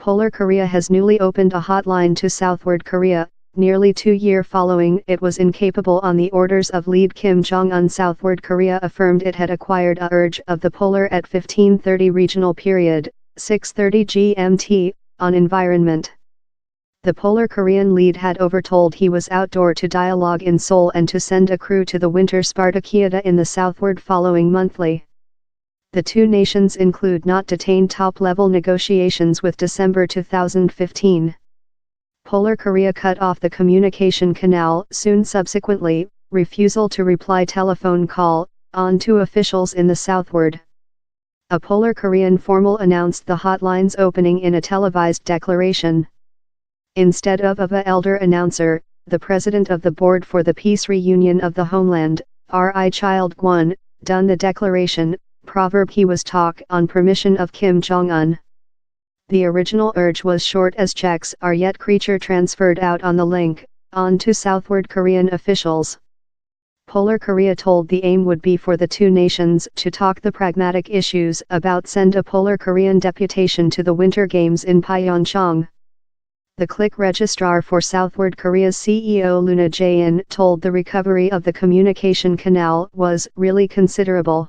Polar Korea has newly opened a hotline to Southward Korea, nearly 2 years following it was incapable on the orders of lead Kim Jong-un. Southward Korea affirmed it had acquired a urge of the polar at 15:30 regional period, 6:30 GMT, on environment. The Polar Korean lead had overtold he was outdoor to dialogue in Seoul and to send a crew to the winter Spartakiada in the Southward following monthly. The two nations include not detained top-level negotiations with December 2015. Polar Korea cut off the communication canal soon subsequently, refusal to reply telephone call, on to officials in the Southward. A Polar Korean formal announced the hotline's opening in a televised declaration. Instead of a elder announcer, the president of the Board for the Peace Reunion of the Homeland, Ri Child Gwon, done the declaration, proverb he was talk on permission of Kim Jong-un. The original urge was short as checks are yet creature transferred out on the link, on to Southward Korean officials. Polar Korea told the aim would be for the two nations to talk the pragmatic issues about send a Polar Korean deputation to the Winter Games in Pyeongchang. The click registrar for Southward Korea's CEO Luna Jae-in told the recovery of the communication canal was really considerable.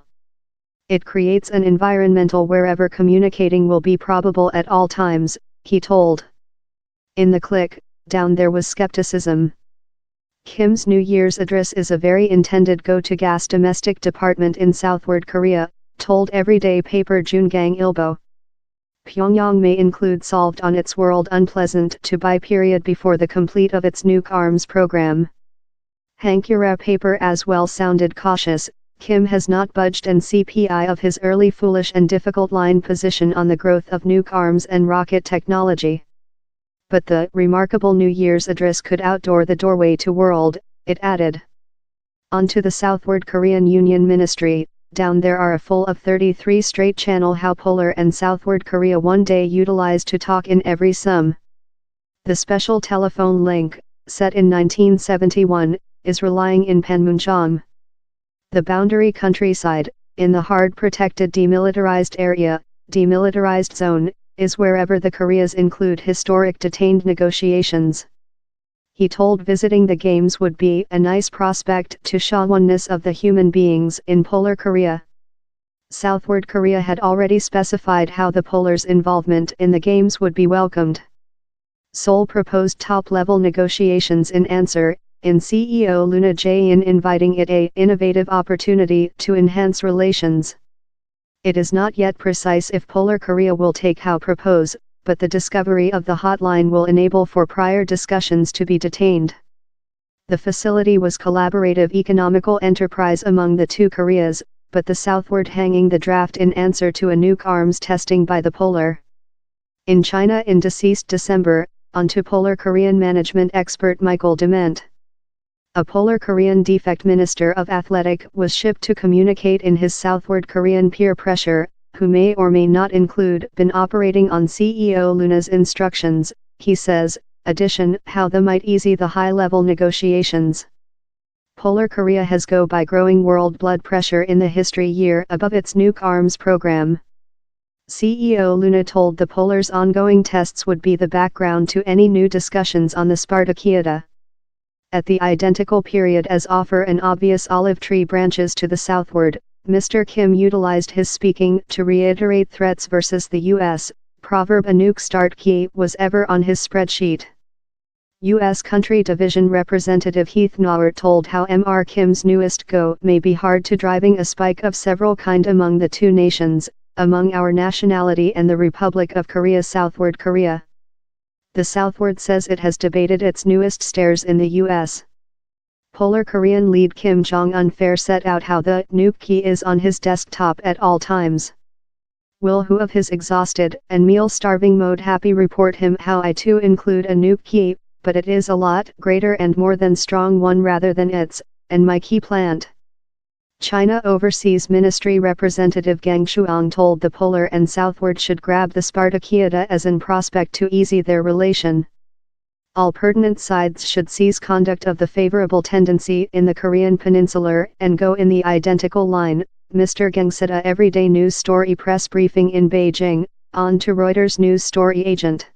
It creates an environmental wherever communicating will be probable at all times, he told. In the click down there was skepticism. Kim's New Year's address is a very intended go-to-gas domestic department in Southward Korea, told everyday paper Jungang Ilbo. Pyongyang may include solved on its world unpleasant to buy period before the complete of its nuke arms program. Hankura paper as well sounded cautious. Kim has not budged and CPI of his early foolish and difficult line position on the growth of nuke arms and rocket technology. But the remarkable New Year's address could outdoor the doorway to world, it added. On to the Southward Korean Union Ministry, down there are a full of 33 straight channel how Polar and Southward Korea one day utilized to talk in every sum. The special telephone link, set in 1971, is relying in Panmunjom. The boundary countryside, in the hard protected demilitarized area, demilitarized zone, is wherever the Koreas include historic detained negotiations. He told visiting the games would be a nice prospect to show oneness of the human beings in Polar Korea. Southward Korea had already specified how the Polars' involvement in the games would be welcomed. Seoul proposed top-level negotiations in answer, in CEO Luna Jae-in inviting it a innovative opportunity to enhance relations. It is not yet precise if Polar Korea will take how propose, but the discovery of the hotline will enable for prior discussions to be detained. The facility was collaborative economical enterprise among the two Koreas, but the Southward hanging the draft in answer to a nuke arms testing by the Polar. In China in deceased December, onto Polar Korean management expert Michael Dement. A Polar Korean defect minister of athletic was shipped to communicate in his Southward Korean peer pressure, who may or may not include been operating on CEO Luna's instructions, he says, addition how the might easy the high-level negotiations. Polar Korea has go by growing world blood pressure in the history year above its nuke arms program. CEO Luna told the Polars ongoing tests would be the background to any new discussions on the Spartakiada. At the identical period as offer an obvious olive tree branches to the southward, Mr. Kim utilized his speaking to reiterate threats versus the U.S., proverb a nuke start key was ever on his spreadsheet. U.S. Country Division Representative Heath Nauert told how Mr. Kim's newest go may be hard to driving a spike of several kind among the two nations, among our nationality and the Republic of Korea Southward Korea. The Southward says it has debated its newest stairs in the U.S. Polar Korean lead Kim Jong-un fair set out how the nuke key is on his desktop at all times. Will who of his exhausted and meal-starving mode happy report him how I too include a nuke key, but it is a lot greater and more than strong one rather than its, and my key plant. China Overseas Ministry Representative Gang Shuang told the Polar and Southward should grab the Spartakiada as an prospect to easy their relation. All pertinent sides should seize conduct of the favorable tendency in the Korean Peninsular and go in the identical line, Mr. Gang said a Everyday News Story press briefing in Beijing, On to Reuters news story agent.